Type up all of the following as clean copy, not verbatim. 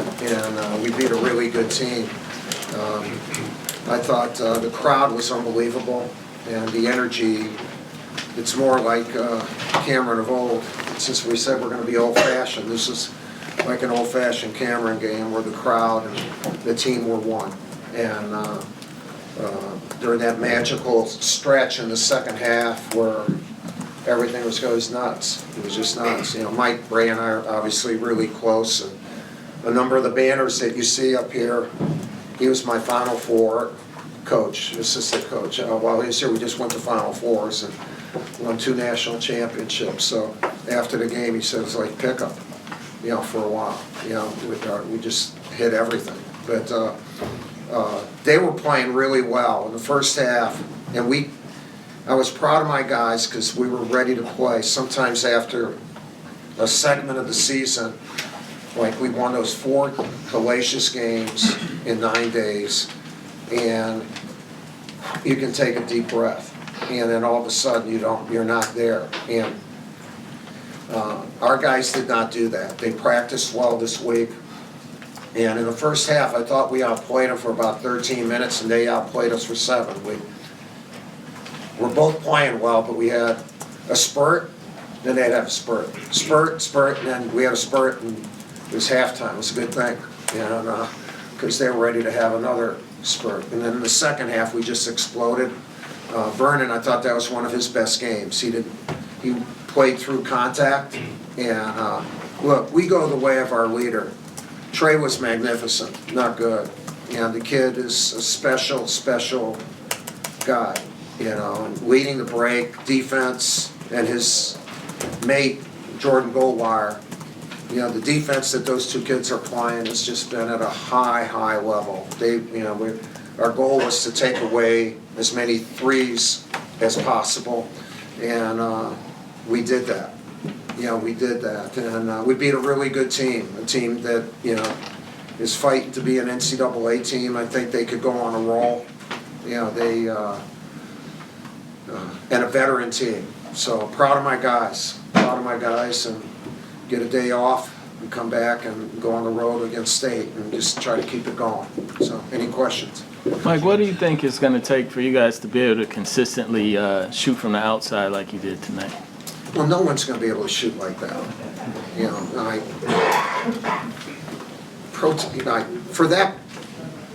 and we beat a really good team. I thought the crowd was unbelievable, and the energy, it's more like Cameron of old. Since we said we're going to be old-fashioned, this is like an old-fashioned Cameron game where the crowd and the team were one. And during that magical stretch in the second half where everything goes nuts, it was just nuts. You know, Mike, Ray, and I are obviously really close, and a number of the banners that you see up here, he was my Final Four coach, assistant coach. While he was here, we just went to Final Fours and won 2 national championships. So after the game, he said it's like pickup, you know, for a while. You know, we just hit everything. But they were playing really well in the first half, and I was proud of my guys because we were ready to play. Sometimes after a segment of the season, like we won those 4 hellacious games in 9 days, and you can take a deep breath, and then all of a sudden you're not there. And our guys did not do that. They practiced well this week, and in the first half I thought we outplayed them for about 13 minutes, and they outplayed us for 7. We're both playing well, but we had a spurt, then they'd have a spurt, and then we had a spurt, and it was halftime. It was a good thing, you know, because they were ready to have another spurt. And then in the second half, we just exploded. Vernon, I thought that was one of his best games. He played through contact, and look, we go the way of our leader. Trey was magnificent, not good. You know, the kid is a special guy, you know, and leading the break, defense, and his mate, Jordan Goldwire. You know, the defense that those 2 kids are playing has just been at a high level. Our goal was to take away as many threes as possible, and we did that. You know, we did that, and we beat a really good team, a team that, you know, is fighting to be an NCAA team. I think they could go on a roll. You know, and a veteran team. So proud of my guys, and get a day off and come back and go on the road against State and just try to keep it going. So, any questions? Mike, what do you think it's going to take for you guys to be able to consistently shoot from the outside like you did tonight? Well, no one's going to be able to shoot like that. You know,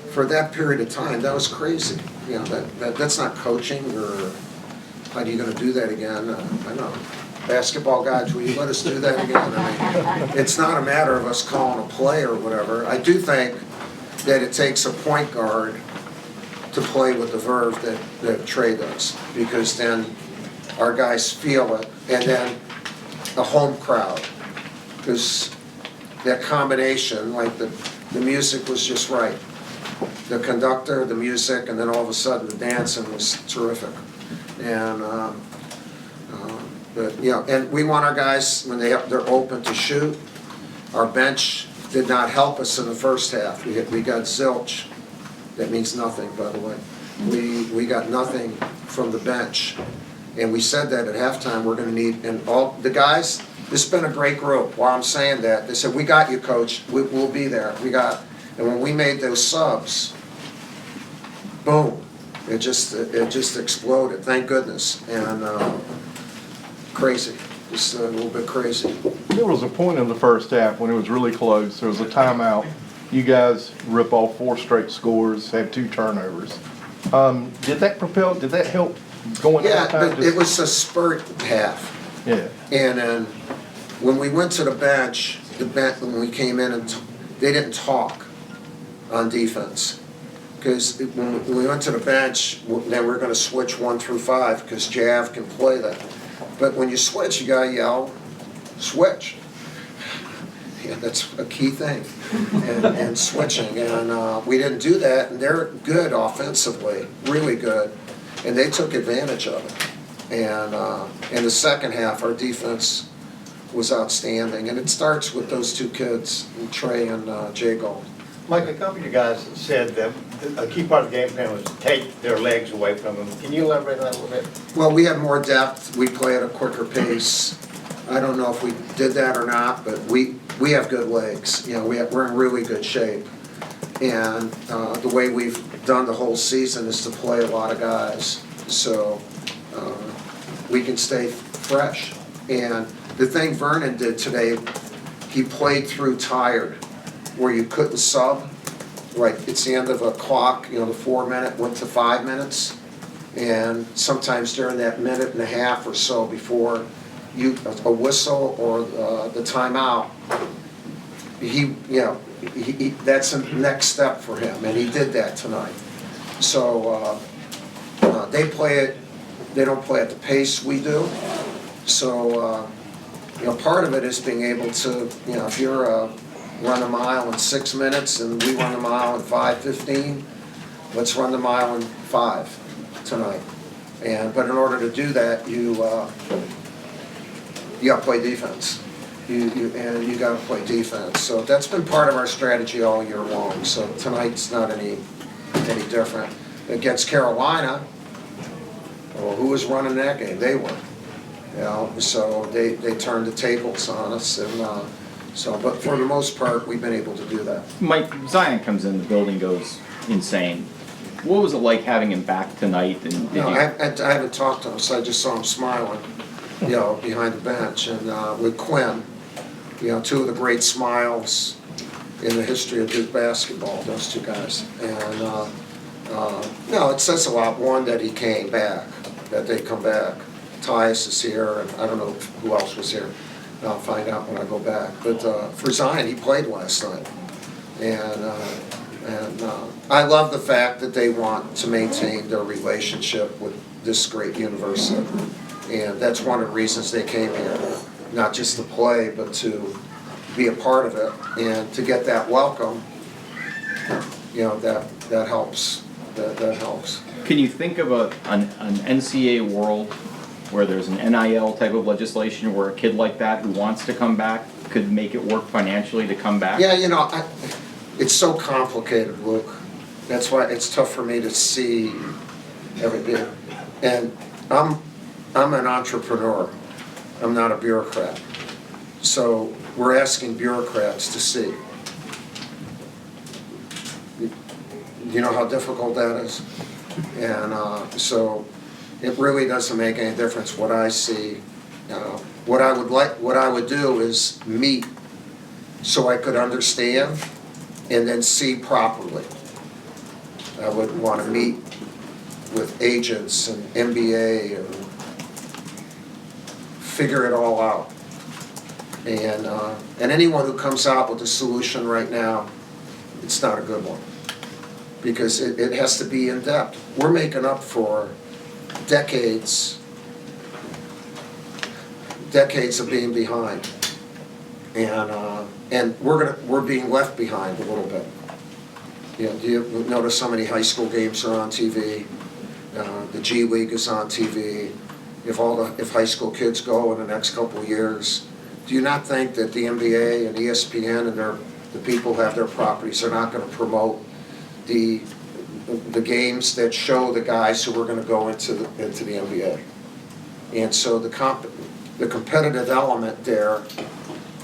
for that period of time, that was crazy. You know, that's not coaching, or how are you going to do that again? I don't know. Basketball guys, will you let us do that again? I mean, it's not a matter of us calling a play or whatever. I do think that it takes a point guard to play with the verve that Trey does, because then our guys feel it, and then the home crowd, because that combination, like the music was just right. The conductor, the music, and then all of a sudden the dancing was terrific. And but, you know, and we want our guys, when they're open to shoot. Our bench did not help us in the first half. We got zilch. That means nothing, by the way. We got nothing from the bench. And we said that at halftime we're going to need, and all the guys, this has been a great group. While I'm saying that, they said, we got you, coach. We'll be there. And when we made those subs, boom, it just exploded. Thank goodness. And crazy, just a little bit crazy. There was a point in the first half when it was really close. There was a timeout. You guys rip off 4 straight scores, have 2 turnovers. Did that help going? Yeah, but it was a spurt half. Yeah. And then when we went to the bench, when we came in, and they didn't talk on defense. Because when we went to the bench, then we're going to switch 1 through 5 because Jav can play that. But when you switch, you got to yell, switch. Yeah, that's a key thing, and switching. And we didn't do that, and they're good offensively, really good, and they took advantage of it. And in the second half, our defense was outstanding, and it starts with those 2 kids, Trey and Jay Gold. Mike, a couple of you guys said that a key part of the game plan was to take their legs away from them. Can you elaborate on that a little bit? Well, we have more depth. We play at a quicker pace. I don't know if we did that or not, but we have good legs. We're in really good shape. And the way we've done the whole season is to play a lot of guys, so we can stay fresh. And the thing Vernon did today, he played through tired, where you couldn't sub. Like, it's the end of a clock, the 4-minute went to 5 minutes. And sometimes during that minute and a half or so before a whistle or the timeout, that's the next step for him, and he did that tonight. So they don't play at the pace we do. So part of it is being able to, if you're run a mile in 6 minutes and we run a mile in 5:15, let's run the mile in 5 tonight. But in order to do that, you got to play defense. You got to play defense. So that's been part of our strategy all year long. So tonight's not any different. Against Carolina, well, who was running that game? They were. So they turned the tables on us, and but for the most part, we've been able to do that. Mike, Zion comes in, the building goes insane. What was it like having him back tonight? And I haven't talked to him, so I just saw him smiling, behind the bench, and with Quinn, two of the great smiles in the history of Duke basketball, those two guys. And no, it says a lot. One, that he came back, that they come back. Tyus is here, and I don't know who else was here. I'll find out when I go back. But for Zion, he played last night, and I love the fact that they want to maintain their relationship with this great university, and that's one of the reasons they came here, not just to play, but to be a part of it, and to get that welcome. That helps. That helps. Can you think of an NCAA world where there's an NIL type of legislation where a kid like that who wants to come back could make it work financially to come back? Yeah, it's so complicated, Luke. That's why it's tough for me to see everything. And I'm an entrepreneur. I'm not a bureaucrat. So we're asking bureaucrats to see. You know how difficult that is? And so it really doesn't make any difference what I see. What I would do is meet so I could understand and then see properly. I would want to meet with agents and MBA and figure it all out. And anyone who comes out with a solution right now, it's not a good one, because it has to be in depth. We're making up for decades of being behind, and we're being left behind a little bit. Do you notice how many high school games are on TV? The G League is on TV. If high school kids go in the next couple of years, do you not think that the NBA and ESPN and the people who have their properties are not going to promote the games that show the guys who are going to go into the NBA? And so the competitive element there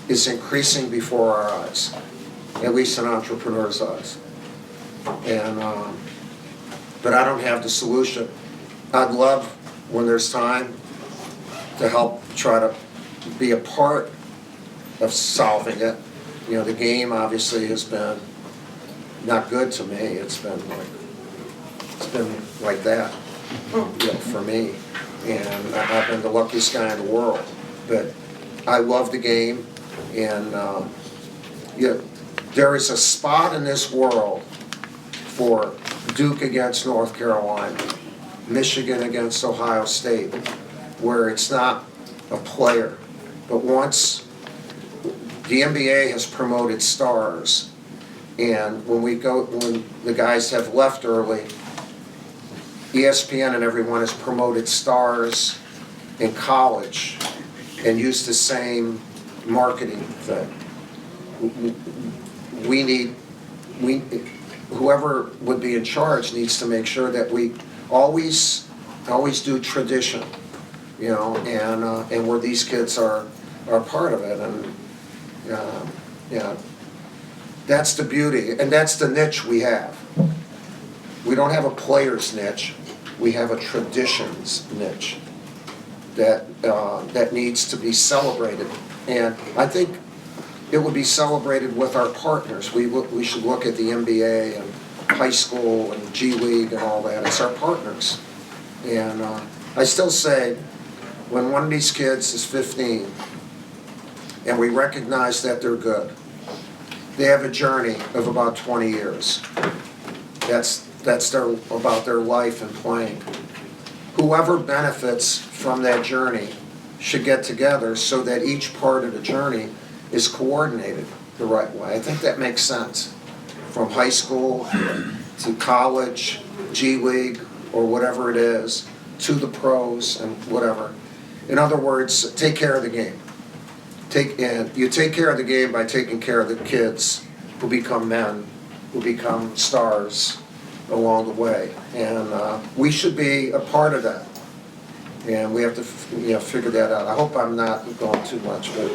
is increasing before our eyes, at least in entrepreneurs' eyes. And but I don't have the solution. I'd love, when there's time, to help try to be a part of solving it. The game obviously has been not good to me. It's been like that, for me. And I've been the luckiest guy in the world. But I love the game, and there is a spot in this world for Duke against North Carolina, Michigan against Ohio State, where it's not a player, but once the NBA has promoted stars, and when the guys have left early, ESPN and everyone has promoted stars in college and used the same marketing thing. Whoever would be in charge needs to make sure that we always do tradition, and where these kids are part of it. And Yeah. That's the beauty, and that's the niche we have. We don't have a player's niche, we have a traditions niche that needs to be celebrated. And I think it would be celebrated with our partners. We should look at the NBA and high school and G League and all that. It's our partners. And I still say, when one of these kids is 15 and we recognize that they're good, they have a journey of about 20 years. That's about their life and playing. Whoever benefits from that journey should get together so that each part of the journey is coordinated the right way. I think that makes sense. From high school to college, G League, or whatever it is, to the pros and whatever. In other words, take care of the game. You take care of the game by taking care of the kids who become men, who become stars along the way. And we should be a part of that. And we have to figure that out. I hope I'm not going too much, but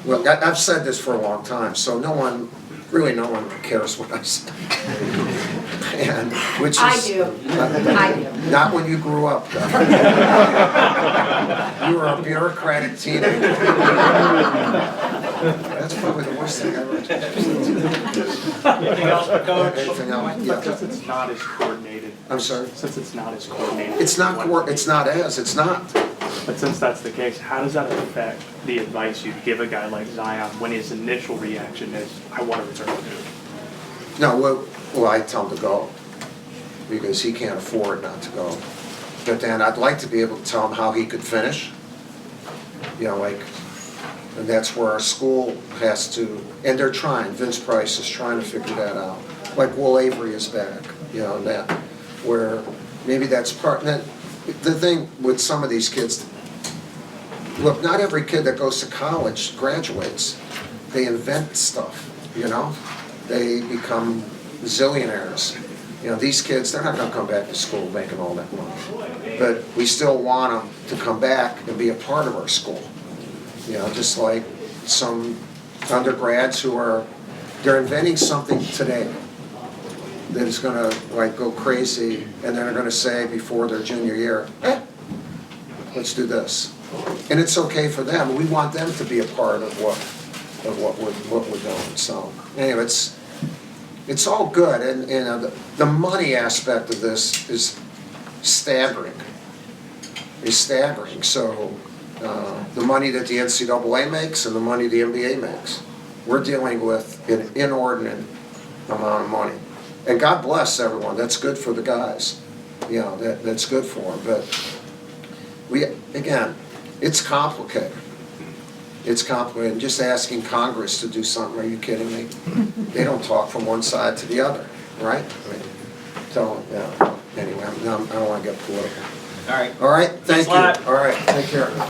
well, I've said this for a long time, so no one cares what I say. And which is I do. Not when you grew up, though. You were a bureaucratic teenager. That's probably the worst thing I ever did. Anything else, Coach? Anything else? Yeah. Since it's not as coordinated. I'm sorry? Since it's not as coordinated. It's not. But since that's the case, how does that affect the advice you give a guy like Zion when his initial reaction is, I want to return to it? No, well, I tell him to go because he can't afford not to go. But then I'd like to be able to tell him how he could finish. And that's where our school has to, and they're trying, Vince Price is trying to figure that out. Like Will Avery is back, and that, where maybe that's part, and the thing with some of these kids, look, not every kid that goes to college graduates. They invent stuff, They become zillionaires. These kids, they're not gonna come back to school making all that money. But we still want them to come back and be a part of our school. Just like some undergrads they're inventing something today that is gonna go crazy, and then they're gonna say before their junior year, let's do this. And it's okay for them. We want them to be a part of what we're doing. So anyway, it's all good, and the money aspect of this is staggering. So the money that the NCAA makes and the money the NBA makes, we're dealing with an inordinate amount of money. And God bless everyone. That's good for the guys. That's good for them. But it's complicated. It's complicated. Just asking Congress to do something, are you kidding me? They don't talk from one side to the other, right? Anyway, I don't want to get political. All right. All right, thank Thanks a lot. you. All right, take care.